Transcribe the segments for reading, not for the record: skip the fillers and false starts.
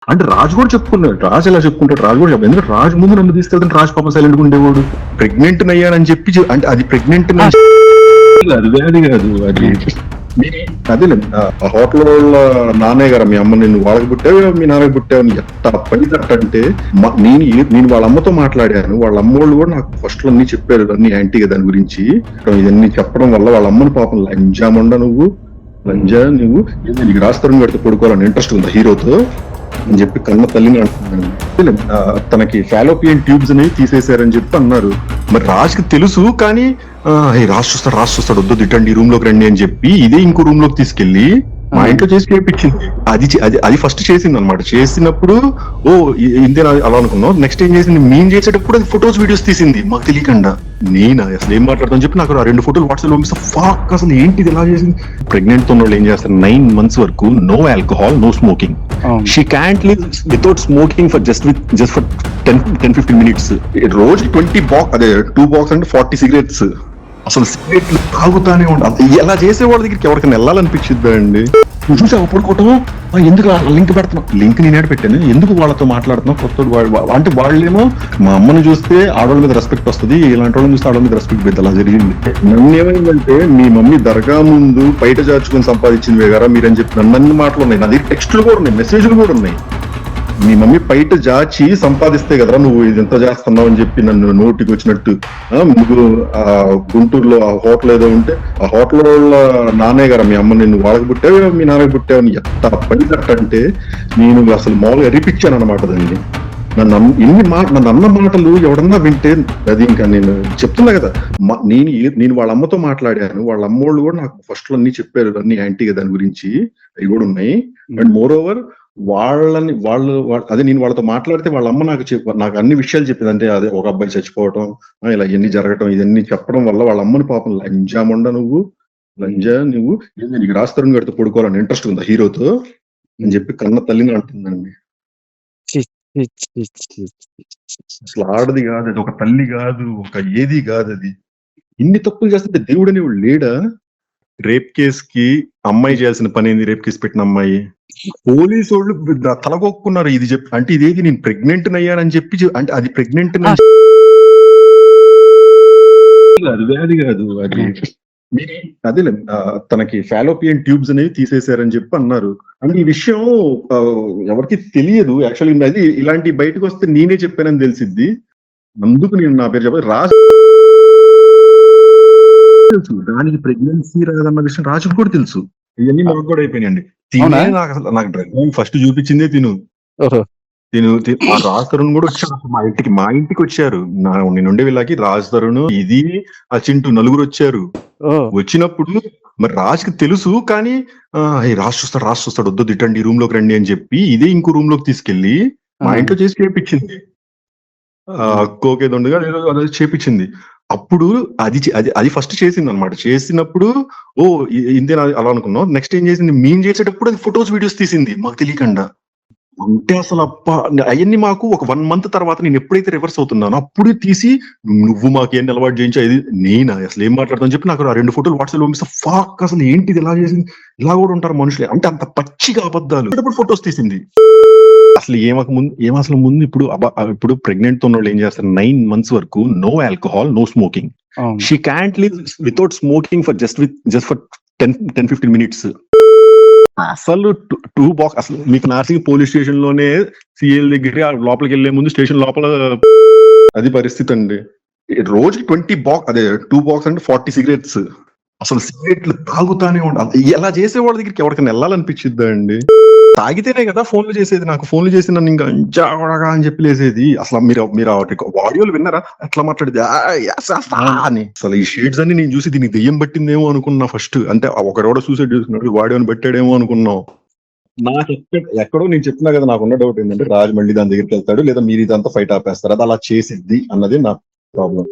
అంటే రాజు కూడా చెప్పుకున్నాడు. రాజు ఎలా చెప్పుకుంటాడు? రాజు కూడా చెప్పాడు. ఎందుకంటే రాజు ముందు నన్ను తీసుకెళ్తాను, రాజు పాపం సైలెంట్ గా ఉండేవాడు. ప్రెగ్నెంట్ అయ్యానని చెప్పి అంటే అది ప్రెగ్నెంట్ అది వ్యాధి కాదు అది. అదేలే ఆ హోటల్ వాళ్ళ నాన్నయ్య గారు, మీ అమ్మ నిన్ను వాళ్ళకి పుట్టావు, మీ నాన్నకి పుట్టావు అని ఎంత పడినట్టంటే, నేను వాళ్ళ అమ్మతో మాట్లాడాను. వాళ్ళ అమ్మోళ్ళు కూడా నాకు ఫస్ట్ లో అన్ని చెప్పారు, అన్ని యాంటీగా దాని గురించి. ఇవన్నీ చెప్పడం వల్ల వాళ్ళ అమ్మని పాపం లంజామండ నువ్వు నీకు రాస్తారని పెడితే పడుకోవాలని ఇంట్రెస్ట్ ఉందా హీరోతో అని చెప్పి కన్న తల్లిని అంటున్నాను. తనకి ఫాలోపియన్ ట్యూబ్స్ అనేవి తీసేశారని చెప్పి అన్నారు. మరి రాజుకి తెలుసు, కానీ రాజు చూస్తాడు వద్దు తిట్టండి, రూమ్ లోకి రండి అని చెప్పి ఇదే ఇంకో రూమ్ లోకి తీసుకెళ్లి మా ఇంట్లో చేసి చేయించింది. అది ఫస్ట్ చేసింది అనమాట. చేసినప్పుడు ఇంతే అలా అనుకున్నాం. నెక్స్ట్ ఏం చేసింది, మేము చేసేటప్పుడు అది ఫొటోస్ వీడియోస్ తీసింది మాకు తెలియకుండా. నేను అసలు ఏం మాట్లాడతాను చెప్పి నాకు 2 ఫోటోలు వాట్సాప్ లో పంపిస్తా. అసలు ఏంటిది ఎలా చేసింది? ప్రెగ్నెంట్ తో ఏం చేస్తారు, 9 months వరకు no alcohol, no smoking. She can't live without smoking for just for 10-15 minutes. రోజు 2 బాక్స్ అంటే 40 cigarettes. అసలు సిగరెట్లు తాగుతానే ఉండాలి. ఎలా చేసే వాళ్ళ దగ్గరికి ఎవరికైనా వెళ్ళాలనిపించిద్దా అండి? చూసా పడుకోవటం, ఎందుకు లింక్ పెడుతున్నావు? లింక్ నేనే పెట్టాను, ఎందుకు వాళ్ళతో మాట్లాడుతున్నావు? కొత్త అంటే వాళ్ళేమో మా అమ్మని చూస్తే ఆడవాళ్ళ మీద రెస్పెక్ట్ వస్తుంది, ఇలాంటి వాళ్ళని చూస్తే ఆడవాళ్ళ మీద రెస్పెక్ట్ పెద్ద. అలా జరిగింది. నన్ను ఏమైందంటే, మీ మమ్మీ దర్గా ముందు బయట చాచుకుని సంపాదించింది వేగారా మీరని చెప్పి నన్ను మాటలు ఉన్నాయి. నా దగ్గర టెక్స్టులు కూడా ఉన్నాయి, మెసేజ్లు కూడా ఉన్నాయి. మీ మమ్మీ బయట జాచి సంపాదిస్తే కదరా నువ్వు ఇది ఎంత చేస్తున్నావు అని చెప్పి నన్ను నోటికి వచ్చినట్టు. నువ్వు ఆ గుంటూరులో ఆ హోటల్ ఏదో ఉంటే, ఆ హోటల్ వాళ్ళ నాన్నయ్య గారు, మీ అమ్మ నిన్ను వాళ్ళకి పుట్టావు, మీ నాన్నకి పుట్టావు అని ఎంత పడినట్టంటే, నేను అసలు మామూలుగా ఎరిపించాను అనమాట దాన్ని. నన్ను అన్న మాటలు ఎవడన్నా వింటే అది ఇంకా నేను చెప్తున్నా కదా. నేను వాళ్ళ అమ్మతో మాట్లాడాను. వాళ్ళ అమ్మోళ్ళు కూడా నాకు ఫస్ట్ లో అన్ని చెప్పారు, అన్ని యాంటీగా దాని గురించి. అవి కూడా ఉన్నాయి. అండ్ మోర్ ఓవర్ అదే నేను వాళ్ళతో మాట్లాడితే వాళ్ళ అమ్మ నాకు అన్ని విషయాలు చెప్పింది. అంటే అదే ఒక అబ్బాయి చచ్చిపోవటం, ఇలా ఇవన్నీ జరగటం, ఇవన్నీ చెప్పడం వల్ల వాళ్ళ అమ్మని పాపం లంజామండ నువ్వు నీకు రాస్తారని పెడితే పడుకోవాలని ఇంట్రెస్ట్ ఉందా హీరోతో అని చెప్పి కన్న తల్లిని అంటుందండి. అసలు ఆడది కాదు అది, ఒక తల్లి కాదు, ఒక ఏది కాదు అది. ఇన్ని తప్పులు చేస్తుంటే దేవుడు అనేవాడు లేడా? రేప్ కేసుకి అమ్మాయి చేయాల్సిన పని ఏంది? రేప్ కేసు పెట్టిన అమ్మాయి పోలీసు వాళ్ళు తలగొక్కున్నారు. ఇది అంటే ఇదేది నేను ప్రెగ్నెంట్ అయ్యానని చెప్పి అంటే అది ప్రెగ్నెంట్ అది వ్యాధి కాదు అది. అదేలే తనకి ఫాలోపియన్ ట్యూబ్స్ అనేవి తీసేశారని చెప్పి అన్నారు. అంటే ఈ విషయం ఎవరికి తెలియదు యాక్చువల్లీ. అది ఇలాంటి బయటకు వస్తే నేనే చెప్పానని తెలిసిద్ది. అందుకు నేను నా పేరు చెప్పాలి. రాజు తెలుసు, దానికి ప్రెగ్నెన్సీ రాదన్న విషయం రాజుకు కూడా తెలుసు. ఇవన్నీ మాకు కూడా అయిపోయినాయండి. నాకు డ్రైవింగ్ ఫస్ట్ చూపించిందే తిను. ఆ రాజ్ తరుణ్ కూడా వచ్చారు మా ఇంటికి వచ్చారు. నేను ఉండే వీళ్ళకి రాజ్ తరుణ్, ఇది ఆ చింటూ, నలుగురు వచ్చారు. వచ్చినప్పుడు మరి రాజుకి తెలుసు, కానీ రాజు చూస్తాడు వద్దు తిట్టండి, రూమ్ లోకి రండి అని చెప్పి ఇదే ఇంకో రూమ్ లోకి తీసుకెళ్లి మా ఇంట్లో చేసి చేపించింది. కోకేదొండగా అదే చేపించింది. అప్పుడు అది ఫస్ట్ చేసింది అనమాట. చేసినప్పుడు ఇంతే అలా అనుకున్నాం. నెక్స్ట్ ఏం చేసింది, మేము చేసేటప్పుడు అది ఫొటోస్ వీడియోస్ తీసింది మాకు తెలియకుండా. అంటే అసలు అవన్నీ మాకు ఒక 1 month తర్వాత నేను ఎప్పుడైతే రివర్స్ అవుతున్నానో అప్పుడు తీసి, నువ్వు మాకేం అలవాటు చేయించా, ఇది నేను అసలు ఏం మాట్లాడతాను చెప్పి నాకు 2 ఫోటోలు వాట్సాప్ లో పంపిస్తా. అసలు ఏంటిది ఎలా చేసింది? ఇలా కూడా ఉంటారు మనుషులే అంటే, అంత పచ్చిగా అబద్ధాలు. ఫొటోస్ తీసింది. అసలు అసలు ముందు ఇప్పుడు ప్రెగ్నెంట్ ఉన్న వాళ్ళు ఏం చేస్తారు, 9 months వరకు no alcohol, no smoking. She can't live without smoking for just for 10-15 minutes. అసలు 2 box అసలు మీకు నార్సింగ్ పోలీస్ స్టేషన్ లోనే సిఎల్ దగ్గర లోపలికి వెళ్లే ముందు స్టేషన్ లోపల అది పరిస్థితి అండి. రోజు 2 box అంటే 40 cigarettes. అసలు సిగరెట్లు తాగుతానే ఉండాలి. ఎలా చేసే వాళ్ళ దగ్గరికి ఎవరికైనా వెళ్ళాలనిపించిద్దా అండి? తాగితేనే కదా ఫోన్లు చేసేది. నాకు ఫోన్లు చేసి నన్ను ఇంకా జాగా అని చెప్పి లేసేది. అసలు మీరు ఆడియోలు విన్నారా ఎట్లా మాట్లాడేది అని? అసలు ఈ షేడ్స్ అన్ని నేను చూసి దీనికి దెయ్యం పట్టిందేమో అనుకున్నా ఫస్ట్. అంటే ఒకడెవడో సూసైడ్ చేసుకున్నాడు, వాడిని పెట్టాడేమో అనుకున్నాం. నాకు ఎక్కడో నేను చెప్తున్నా కదా, నాకున్న డౌట్ ఏంటంటే రాజు మళ్ళీ దాని దగ్గరికి వెళ్తాడు, లేదా మీరు ఇదంతా ఫైట్ ఆపేస్తారు. అది అలా చేసిద్ది అన్నది నా ప్రాబ్లం.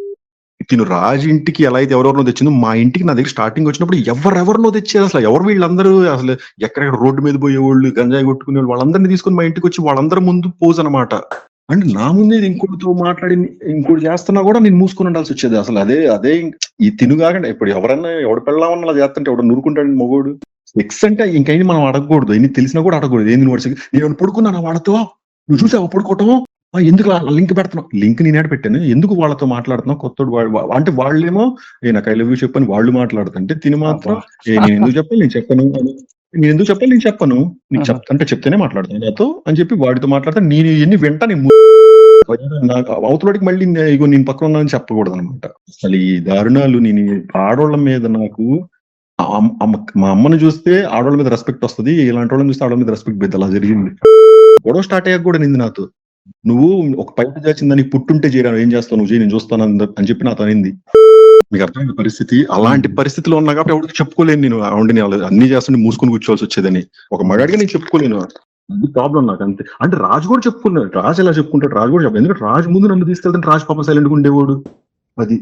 తిను రాజు ఇంటికి ఎలా అయితే ఎవరెవరినో తెచ్చిందో, మా ఇంటికి నా దగ్గర స్టార్టింగ్ వచ్చినప్పుడు ఎవరెవరినో తెచ్చారు. అసలు ఎవరు వీళ్ళందరూ? అసలు ఎక్కడెక్కడ రోడ్డు మీద పోయేవాళ్ళు, గంజాయి కొట్టుకునే వాళ్ళందరినీ తీసుకుని మా ఇంటికి వచ్చి వాళ్ళందరి ముందు పోజ్ అనమాట. అంటే నా ముందే ఇంకోటితో మాట్లాడి ఇంకోటి చేస్తున్నా కూడా నేను మూసుకొని ఉండాల్సి వచ్చేది. అసలు అదే ఈ తిను కాకుండా ఇప్పుడు ఎవరు పెళ్ళామన్నా అలా చేస్తుంటే ఎవడు నూరుకుంటాడు మగోడు. సెక్స్ అంటే ఇంకైనా మనం అడగకూడదు, ఎన్ని తెలిసినా కూడా అడగకూడదు. ఏంది నువ్వు నేను పడుకున్నాను వాళ్ళతో, నువ్వు చూసావా పడుకోవటం, ఎందుకు లింక్ పెడుతున్నావు, లింక్ నేనేడ పెట్టాను, ఎందుకు వాళ్ళతో మాట్లాడుతున్నావు కొత్తోడు అంటే వాళ్ళేమో నాకు ఐ లవ్ యూ చెప్పని వాళ్ళు మాట్లాడుతుంటే తిని మాత్రం నేను ఎందుకు చెప్పాలి, నేను చెప్పను నేను ఎందుకు చెప్పాలి, నేను చెప్పను, నీకు అంటే చెప్తేనే మాట్లాడతాను నాతో అని చెప్పి వాడితో మాట్లాడతాను. నేను ఎన్ని వెంట నాకు అవతలడికి మళ్ళీ ఇగో నేను పక్కన ఉన్నానని చెప్పకూడదు అనమాట. అసలు ఈ దారుణాలు నేను ఆడోళ్ళ మీద నాకు మా అమ్మను చూస్తే ఆడవాళ్ళ మీద రెస్పెక్ట్ వస్తుంది, ఇలాంటి వాళ్ళని చూస్తే ఆడవాళ్ళ మీద రెస్పెక్ట్ పెద్ద అలా జరిగింది. గొడవ స్టార్ట్ అయ్యాక కూడా నింది నాతో, నువ్వు ఒక పైపు దాచిందని పుట్టుంటే చేయరా, ఏం చేస్తావు నువ్వు చేయి, నేను చూస్తాను అని చెప్పి నాతో అనింది. మీకు అర్థమైంది పరిస్థితి. అలాంటి పరిస్థితిలో ఉన్నా కాబట్టి ఎవరికి చెప్పుకోలేను నేను, అవుండి అన్ని చేస్తుంటే మూసుకొని కూర్చోవాల్సి వచ్చేదని. ఒక మగాడిగా నేను చెప్పుకోలేను, అది ప్రాబ్లం నాకు అంతే. అంటే రాజు కూడా చెప్పుకున్నాడు, రాజు ఎలా చెప్పుకుంటాడు, రాజు కూడా చెప్పాడు. ఎందుకంటే రాజు ముందు నన్ను తీసుకెళ్తాను, రాజు పాపం సైలెంట్గా ఉండేవాడు. అది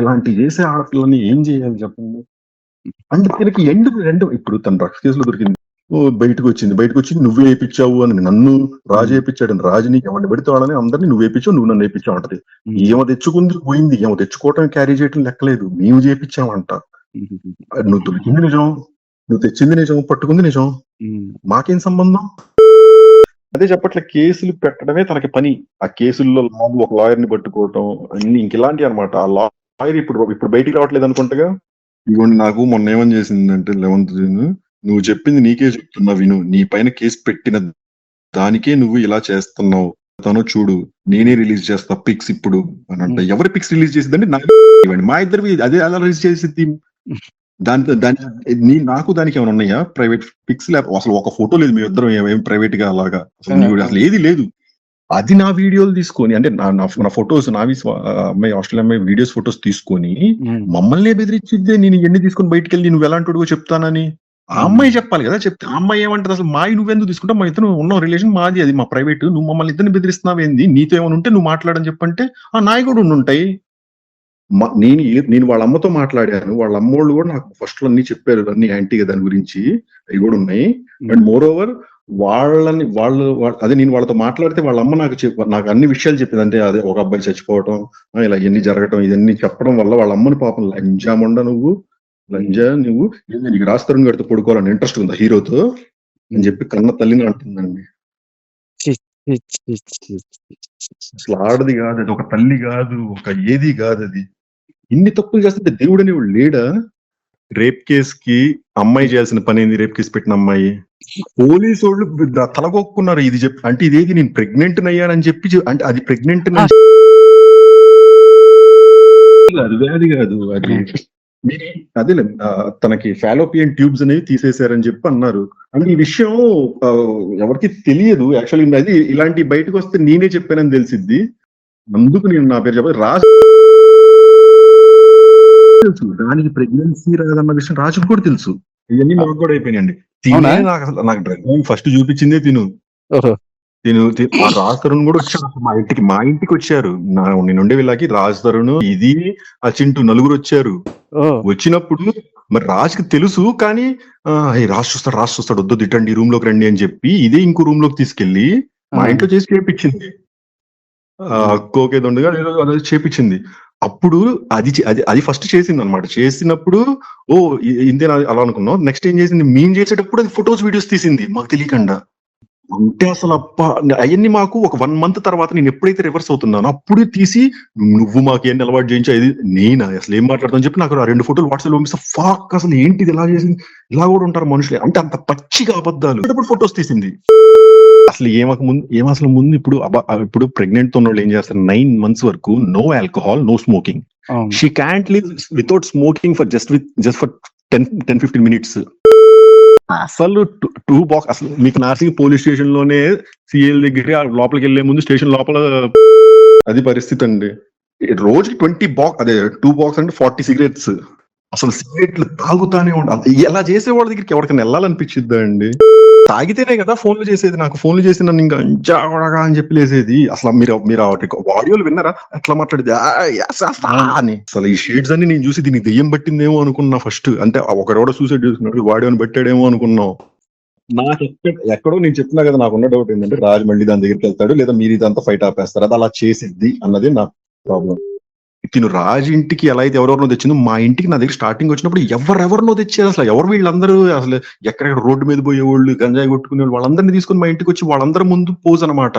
ఇలాంటి చేసే ఆడపిల్లని ఏం చేయాలి చెప్పండి. అంటే దీనికి రెండు ఇప్పుడు తన డ్రగ్స్ కేసులో దొరికింది, బయటకు వచ్చి నువ్వే వేయించావు అని నన్ను రాజు వేయించాడు, రాజు నీకు ఎవరిని పెడితే వాళ్ళని అందరినీ నువ్వు వేయించావు, నువ్వు నన్ను వేయించావు అంటది. ఏమో తెచ్చుకుంది పోయింది, ఏమో తెచ్చుకోవటం క్యారీ చేయటం లెక్కలేదు, మేము చేయించామంట. నువ్వు దొరికింది నిజం, నువ్వు తెచ్చింది నిజం, పట్టుకుంది నిజం, మాకేం సంబంధం. అదే చెప్పట్లే, కేసులు పెట్టడమే తనకి పని. ఆ కేసుల్లో ఒక లాయర్ ని పట్టుకోవటం అన్ని ఇంకెలాంటి అనమాట. ఆ లాయర్ ఇప్పుడు బయటికి రావట్లేదు అనుకుంటగా. ఇవ్వండి, నాకు మొన్న ఏమని చేసిందంటే 11th జూన్, నువ్వు చెప్పింది నీకే చెప్తున్నా విను, నీ పైన కేసు పెట్టిన దానికే నువ్వు ఇలా చేస్తున్నావు, తను చూడు నేనే రిలీజ్ చేస్తా పిక్స్ ఇప్పుడు అని అంట. ఎవరి పిక్స్ రిలీజ్ చేసిందంటే ఇవ్వండి, మా ఇద్దరివి అదే అలా రిలీజ్ చేసింది. నాకు దానికి ఏమైనా ఉన్నాయా ప్రైవేట్ పిక్స్? అసలు ఒక ఫోటో లేదు, మీ ఇద్దరం ఏం ప్రైవేట్ గా అలాగా అసలు ఏది లేదు. అది నా వీడియోలు తీసుకొని, అంటే నా ఫొటోస్ నావి, అమ్మాయి ఆస్ట్రేలియా అమ్మాయి వీడియోస్ ఫొటోస్ తీసుకొని మమ్మల్ని బెదిరించిద్దే. నేను ఎన్ని తీసుకొని బయటకు వెళ్ళి నువ్వు ఎలాంటి చెప్తానని ఆ అమ్మాయి చెప్పాలి కదా. చెప్తే ఆ అమ్మాయి ఏమంటది, అసలు మావి నువ్వెందుకు తీసుకుంటావు, మా ఇద్దరు ఉన్న రిలేషన్ మాది, అది మా ప్రైవేట్, నువ్వు మమ్మల్ని ఇద్దరిని బెదిరిస్తున్నావు ఏంది, నీతో ఏమైనా ఉంటే నువ్వు మాట్లాడని చెప్పంటే ఆ నాయి కూడా ఉండుంటాయి. నేను వాళ్ళ అమ్మతో మాట్లాడాను, వాళ్ళ అమ్మోళ్ళు కూడా నాకు ఫస్ట్ లో అన్ని చెప్పారు, అన్ని యాంటీగా దాని గురించి, అవి కూడా ఉన్నాయి. అండ్ మోర్ ఓవర్ వాళ్ళు అదే నేను వాళ్ళతో మాట్లాడితే వాళ్ళ అమ్మ నాకు అన్ని విషయాలు చెప్పింది. అంటే అదే ఒక అబ్బాయి చచ్చిపోవటం, ఇలా ఇవన్నీ జరగటం, ఇవన్నీ చెప్పడం వల్ల వాళ్ళ అమ్మని పాపం, లంజాముండ నువ్వు నీకు రాజ్ తరుణ్ గారితో పడుకోవాలని ఇంట్రెస్ట్ ఉందా హీరోతో అని చెప్పి కన్న తల్లిని అంటుందండి. అసలు ఆడది కాదు అది, ఒక తల్లి కాదు, ఒక ఏది కాదు అది. ఇన్ని తప్పులు చేస్తుంటే దేవుడు అనేవాడు లేడా? రేప్ కేసుకి అమ్మాయి చేయాల్సిన పని ఏంది? రేప్ కేసు పెట్టిన అమ్మాయి, పోలీసు వాళ్ళు తలగొక్కున్నారు. ఇది చెప్పి అంటే ఇదేది నేను ప్రెగ్నెంట్ అయ్యానని చెప్పి, అంటే అది ప్రెగ్నెంట్ అది వ్యాధి కాదు అది. అదే తనకి ఫాలోపియన్ ట్యూబ్స్ అనేవి తీసేశారని చెప్పి అన్నారు. అంటే ఈ విషయం ఎవరికి తెలియదు యాక్చువల్లీ. అది ఇలాంటి బయటకు వస్తే నేనే చెప్పానని తెలిసిద్ది, అందుకు నేను నా పేరు చెప్పాలి. రాజు తెలుసు దానికి ప్రెగ్నెన్సీ రాదన్న విషయం రాజుకు కూడా తెలుసు. ఇవన్నీ మాకు కూడా అయిపోయినాయండి. నాకు డ్రగ్ ఫస్ట్ చూపించిందే తిను. రాజ్ తరుణ్ కూడా వచ్చారు మా ఇంటికి వచ్చారు. నేను ఉండే వీళ్ళకి రాజ్ తరుణ్, ఇది ఆ చింటూ, నలుగురు వచ్చారు. వచ్చినప్పుడు మరి రాజ్కి తెలుసు, కానీ రాజ్ చూస్తాడు వద్దు తిట్టండి, రూమ్ లోకి రండి అని చెప్పి ఇదే ఇంకో రూమ్ లోకి తీసుకెళ్లి మా ఇంట్లో చేసి చేపించింది. కోకేదొండగా అదే చేపించింది. అప్పుడు అది ఫస్ట్ చేసింది అనమాట. చేసినప్పుడు ఇంతే అలా అనుకున్నాం. నెక్స్ట్ ఏం చేసింది, మేము చేసేటప్పుడు అది ఫొటోస్ వీడియోస్ తీసింది మాకు తెలియకుండా. అంటే అసలు అవన్నీ మాకు ఒక 1 month తర్వాత నేను ఎప్పుడైతే రివర్స్ అవుతున్నానో అప్పుడే తీసి, నువ్వు మాకేం అలవాటు చేయించా, ఇది నేనా అసలు ఏం మాట్లాడతాను చెప్పి నాకు 2 ఫోటోలు వాట్సాప్ లో పంపిస్తా. ఫాక్ అసలు ఏంటిది ఇలా చేసింది, ఇలా కూడా ఉంటారు మనుషులే అంటే, అంత పచ్చిగా అబద్ధాలు ఫొటోస్ తీసింది. అసలు అసలు ముందు ఇప్పుడు ప్రెగ్నెంట్ తో ఉన్న వాళ్ళు ఏం చేస్తారు, 9 months వరకు no alcohol, no smoking. She can't live without smoking for just for 10-15 minutes. అసలు 2 box అసలు మీకు నార్సింగ్ పోలీస్ స్టేషన్ లోనే సిఎల్ దగ్గర లోపలికి వెళ్లే ముందు స్టేషన్ లోపల అది పరిస్థితి అండి. రోజుకి 20 box, అదే 2 box అంటే 40 cigarettes. అసలు సిగరెట్లు తాగుతానే ఉండాలి. ఎలా చేసే వాళ్ళ దగ్గరికి ఎవరికైనా వెళ్ళాలనిపించిద్దా అండి? తాగితేనే కదా ఫోన్లు చేసేది. నాకు ఫోన్లు చేసి నన్ను ఇంకా అంజాగా అని చెప్పి లేసేది. అసలు మీరు ఆడియోలు విన్నారా ఎట్లా మాట్లాడేది అని? అసలు ఈ షేడ్స్ అన్ని నేను చూసి దీనికి దెయ్యం పట్టిందేమో అనుకున్నా ఫస్ట్. అంటే ఒకడెవడో సూసైడ్ చేసుకున్నాడు, వాడిని పెట్టాడేమో అనుకున్నాం. నాకు ఎక్కడో నేను చెప్పినా కదా, నాకున్న డౌట్ ఏంటంటే రాజు మళ్ళీ దాని దగ్గరికి వెళ్తాడు, లేదా మీరు ఇదంతా ఫైట్ ఆపేస్తారు, అది అలా చేసిద్ది అన్నది నా ప్రాబ్లం. తిను రాజు ఇంటికి ఎలా అయితే ఎవరెవరినో తెచ్చిందో మా ఇంటికి నా దగ్గర స్టార్టింగ్ వచ్చినప్పుడు ఎవరెవరినో తెచ్చారు. అసలు ఎవరు వీళ్ళందరూ, అసలు ఎక్కడెక్కడ రోడ్డు మీద పోయేవాళ్ళు, గంజాయి కొట్టుకునే వాళ్ళు, వాళ్ళందరినీ తీసుకొని మా ఇంటికి వచ్చి వాళ్ళందరి ముందు పోజ్ అనమాట.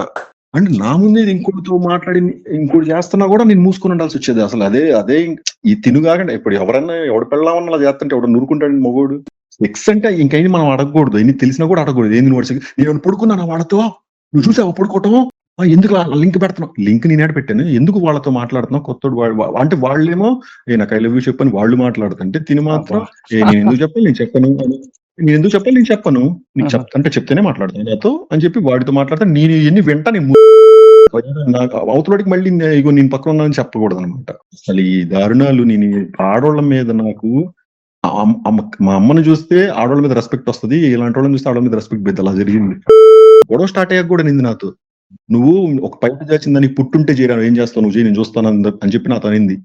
అంటే నా ముందే ఇంకోటితో మాట్లాడి ఇంకోటి చేస్తున్నా కూడా నేను మూసుకొని ఉండాల్సి వచ్చేది. అసలు అదే ఈ తినుగాకండి. ఇప్పుడు ఎవరన్నా ఎవడు పెళ్ళామన్నా అలా చేస్తుంటే ఎవడు నూరుకుంటాడు మగోడు. సెక్స్ అంటే ఇంకైనా మనం అడగకూడదు, ఎన్ని తెలిసినా కూడా అడగకూడదు. ఏంది వాడు నేను పడుకున్నాను వాడితో, నువ్వు చూసావు పడుకోవటం, ఎందుకు లింక్ పెడుతున్నావు? లింక్ నేనేడ పెట్టాను, ఎందుకు వాళ్ళతో మాట్లాడుతున్నావు? కొత్తోడు అంటే వాళ్ళేమో నాకు ఐ లవ్ యూ చెప్పని వాళ్ళు మాట్లాడుతుంటే తిని మాత్రం నేను ఎందుకు చెప్పాలి, నేను చెప్పను, నేను ఎందుకు చెప్పాలి, నేను చెప్పను, నీకు అంటే చెప్తేనే మాట్లాడతాను నాతో అని చెప్పి వాడితో మాట్లాడతాను. నేను ఎన్ని వెంట నేను నాకు అవతలకి మళ్ళీ ఇగో నేను పక్కన ఉన్నానని చెప్పకూడదు అనమాట. అసలు ఈ దారుణాలు నేను ఆడోళ్ళ మీద నాకు మా అమ్మని చూస్తే ఆడవాళ్ళ మీద రెస్పెక్ట్ వస్తుంది, ఇలాంటి వాళ్ళని చూస్తే ఆడవాళ్ళ మీద రెస్పెక్ట్ పెద్ద. అలా జరిగింది. గొడవ స్టార్ట్ అయ్యాక కూడా నింది నాతో, నువ్వు ఒక పైపు దాచిందని పుట్టుంటే చేయరా, ఏం చేస్తావు నువ్వు చేయి, నేను చూస్తాను అని చెప్పి నాతో అనింది.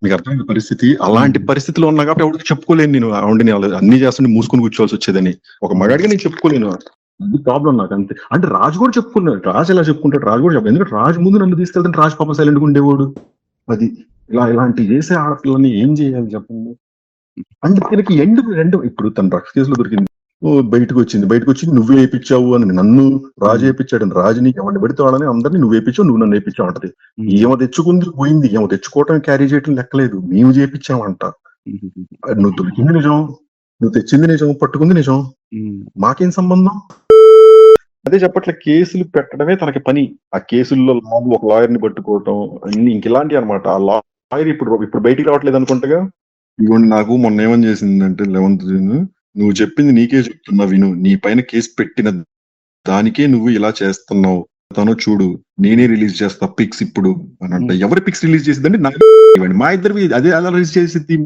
మీకు అర్థమైంది పరిస్థితి. అలాంటి పరిస్థితిలో ఉన్నా కాబట్టి ఎవరికి చెప్పుకోలేను నేను. ఆవిడని అన్ని చేస్తుంటే మూసుకొని కూర్చోవాల్సి వచ్చేదని. ఒక మగాడిగా నేను చెప్పుకోలేను. అది ప్రాబ్లం నాకు అంతే. అంటే రాజు కూడా చెప్పుకున్నాడు. రాజు ఎలా చెప్పుకుంటాడు? రాజు కూడా చెప్పాడు. ఎందుకంటే రాజు ముందు నన్ను తీసుకెళ్తాను, రాజు పాప సైలెంట్గా ఉండేవాడు. అది ఇలాంటి చేసే ఆడపిల్లని ఏం చేయాలి చెప్పండి. అంటే దీనికి రెండు ఇప్పుడు తన డ్రగ్స్ కేసులో దొరికింది, బయటకు వచ్చి నువ్వే వేయించావు అని నన్ను రాజు వేయించాడు. రాజు నీకు ఎవరిని పెడితే వాళ్ళని అందరినీ నువ్వు వేయించావు, నువ్వు నన్ను వేయించావు అంటది. ఏమో తెచ్చుకుంది పోయింది, ఏమో తెచ్చుకోవటం క్యారీ చేయటం లెక్కలేదు, మేము చేయించామంట. నువ్వు దొరికింది నిజం, నువ్వు తెచ్చింది నిజం, పట్టుకుంది నిజం, మాకేం సంబంధం? అదే చెప్పట్లే, కేసులు పెట్టడమే తనకి పని. ఆ కేసుల్లో ఒక లాయర్ ని పట్టుకోవటం అన్ని ఇంక ఇలాంటివి అనమాట. ఆ లాయర్ ఇప్పుడు బయటికి రావట్లేదు అనుకుంటగా. ఇవ్వండి, నాకు మొన్న ఏమని చేసిందంటే 11th June, నువ్వు చెప్పింది నీకే చెప్తున్నా విను, నీ పైన కేసు పెట్టిన దానికే నువ్వు ఇలా చేస్తున్నావు, తను చూడు నేనే రిలీజ్ చేస్తా పిక్స్ ఇప్పుడు అని అంట. ఎవరి పిక్స్ రిలీజ్ చేసిందంటే మా ఇద్దరు అదే అలా రిలీజ్ చేసింది.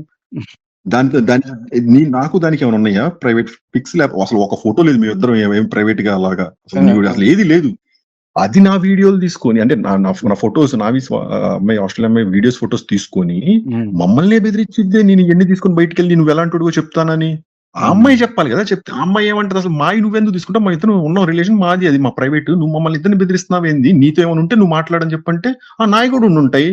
నాకు దానికి ఏమైనా ఉన్నాయా ప్రైవేట్ పిక్స్? లేకపోతే అసలు ఒక ఫోటో లేదు మీ ఇద్దరం ఏం ప్రైవేట్ గా అలాగా అసలు ఏది లేదు. అది నా వీడియోలు తీసుకొని, అంటే నా ఫొటోస్, నావి అమ్మాయి ఆస్ట్రేలియా అమ్మాయి వీడియోస్ ఫొటోస్ తీసుకొని మమ్మల్ని బెదిరించిద్దే. నేను ఎన్ని తీసుకొని బయటకు వెళ్ళి నువ్వు ఎలాంటి చెప్తానని ఆ అమ్మాయి చెప్పాలి కదా. చెప్తే ఆ అమ్మాయి ఏమంటది, అసలు మావి నువ్వెందుకు తీసుకుంటా, మా ఇద్దరు ఉన్న రిలేషన్ మాది, అది మా ప్రైవేట్, నువ్వు మమ్మల్ని ఇద్దరిని బెదిరిస్తున్నావు ఏంది, నీతో ఏమైనా ఉంటే నువ్వు మాట్లాడని చెప్పంటే ఆ నాయకుడు ఉంటాయి.